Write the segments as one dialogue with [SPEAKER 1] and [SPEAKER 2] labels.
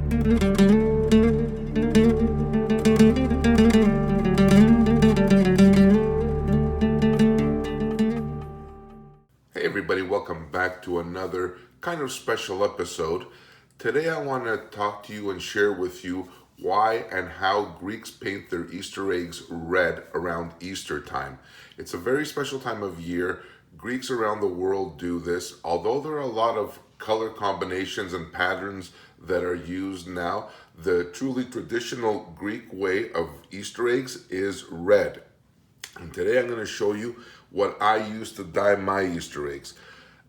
[SPEAKER 1] Hey everybody, welcome back to another kind of special episode. Today I want to talk to you and share with you why and how Greeks paint their Easter eggs red around Easter time. It's a very special time of year. Greeks around the world do this. Although there are a lot of color combinations and patterns that are used now, the truly traditional Greek way of Easter eggs is red. And today I'm going to show you what I use to dye my Easter eggs.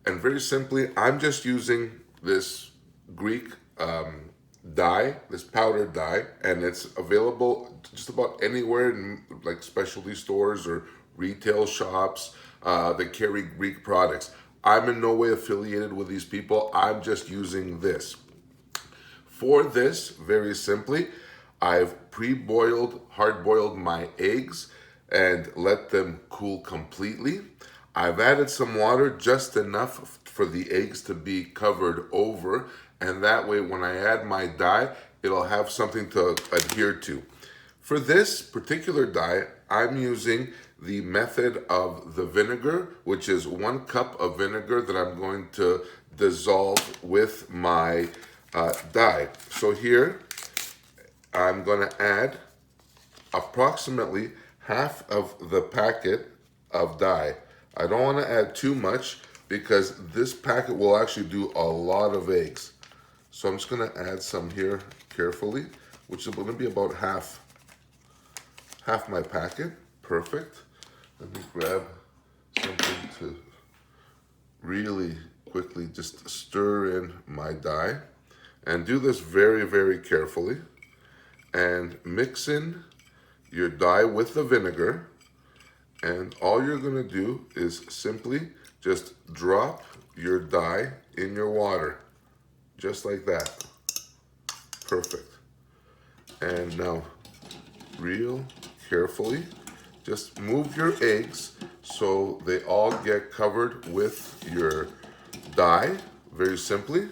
[SPEAKER 1] And very simply, I'm just using this Greek dye, this powdered dye, and it's available just about anywhere in like specialty stores or retail shops that carry Greek products. I'm in no way affiliated with these people. I'm just using this. For this, very simply, I've pre-boiled, hard-boiled my eggs and let them cool completely. I've added some water, just enough for the eggs to be covered over, and that way when I add my dye, it'll have something to adhere to. For this particular dye, I'm using the method of the vinegar, which is 1 cup of vinegar that I'm going to dissolve with my dye. So here, I'm going to add approximately half of the packet of dye. I don't want to add too much because this packet will actually do a lot of eggs. So I'm just going to add some here carefully, which is going to be about half my packet. Perfect. Let me grab something to really quickly just stir in my dye, and do this very, very carefully, and mix in your dye with the vinegar. And all you're going to do is simply just drop your dye in your water, just like that. Perfect. And now, real carefully, just move your eggs so they all get covered with your dye, very simply,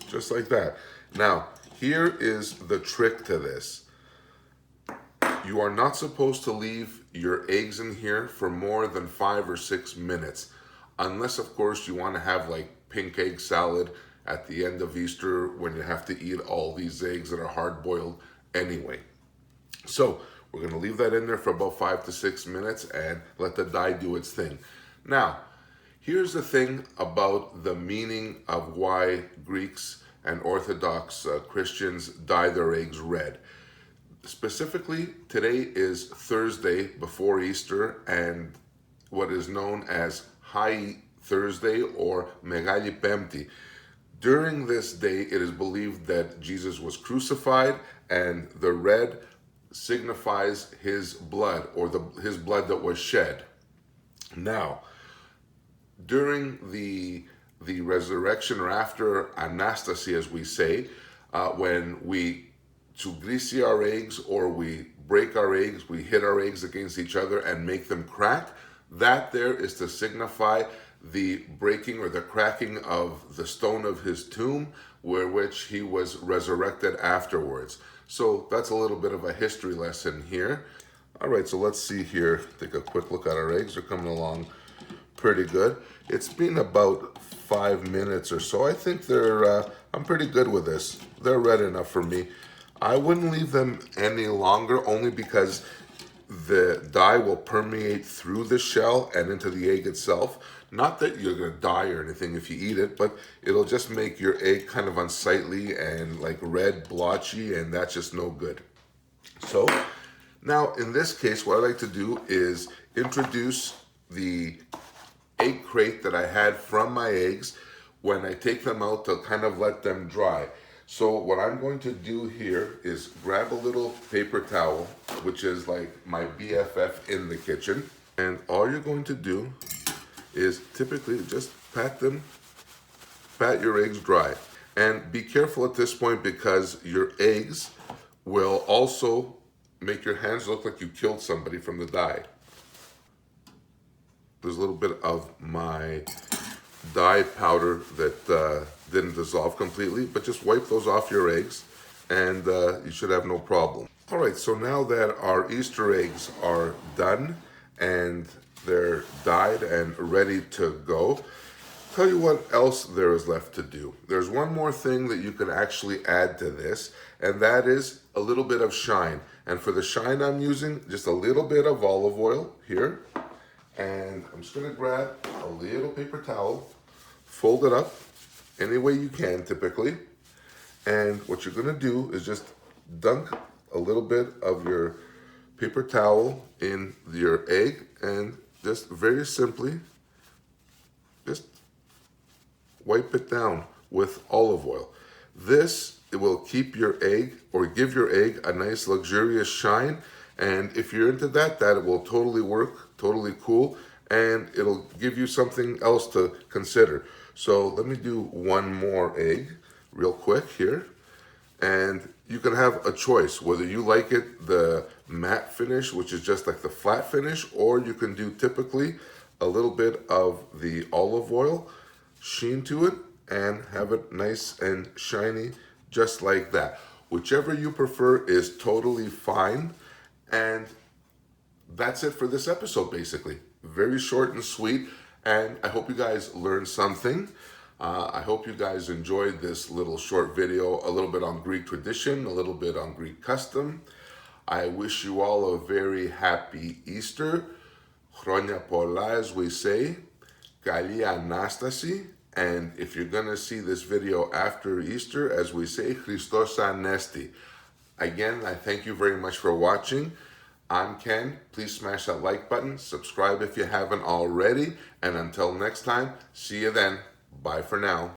[SPEAKER 1] just like that. Now, here is the trick to this. You are not supposed to leave your eggs in here for more than 5 or 6 minutes. Unless, of course, you want to have like pink egg salad at the end of Easter when you have to eat all these eggs that are hard boiled anyway. So we're going to leave that in there for about 5 to 6 minutes and let the dye do its thing. Now, here's the thing about the meaning of why Greeks and Orthodox Christians dye their eggs red. Specifically, today is Thursday before Easter and what is known as High Thursday or Megali Pemti. During this day, it is believed that Jesus was crucified, and the red signifies his blood, or his blood that was shed. Now, during the resurrection, or after Anastasi, as we say, when we grease our eggs, or we break our eggs, we hit our eggs against each other and make them crack, that there is to signify the breaking or the cracking of the stone of his tomb, which he was resurrected afterwards. So that's a little bit of a history lesson here. All right, so let's see here. Take a quick look at our eggs. They're coming along pretty good. It's been about 5 minutes or so. I think I'm pretty good with this. They're red enough for me. I wouldn't leave them any longer, only because the dye will permeate through the shell and into the egg itself. Not that you're going to die or anything if you eat it, but it'll just make your egg kind of unsightly and like red, blotchy, and that's just no good. So now in this case, what I like to do is introduce the egg crate that I had from my eggs when I take them out to kind of let them dry. So what I'm going to do here is grab a little paper towel, which is like my BFF in the kitchen. And all you're going to do is typically just pat your eggs dry. And be careful at this point because your eggs will also make your hands look like you killed somebody from the dye. There's a little bit of my dye powder that didn't dissolve completely, but just wipe those off your eggs and you should have no problem. All right, so now that our Easter eggs are done and they're dyed and ready to go, tell you what else there is left to do. There's one more thing that you can actually add to this, and that is a little bit of shine. And for the shine, I'm using just a little bit of olive oil here. And I'm just gonna grab a little paper towel, fold it up any way you can typically. And what you're gonna do is just dunk a little bit of your paper towel in your egg and just very simply, just wipe it down with olive oil. This, it will keep your egg or give your egg a nice luxurious shine. And if you're into that, it will totally work, totally cool. And it'll give you something else to consider. So let me do one more egg real quick here. And you can have a choice whether you like it the matte finish, which is just like the flat finish, or you can do typically a little bit of the olive oil sheen to it and have it nice and shiny just like that. Whichever you prefer is totally fine. And that's it for this episode, basically. Very short and sweet, and I hope you guys learned something. I hope you guys enjoyed this little short video, a little bit on Greek tradition, a little bit on Greek custom. I wish you all a very happy Easter. Χρόνια πολλά, as we say. Καλή Anastasi. And if you're going to see this video after Easter, as we say, Christos Anesti. Again, I thank you very much for watching. I'm Ken. Please smash that like button, subscribe if you haven't already, and until next time, see you then. Bye for now.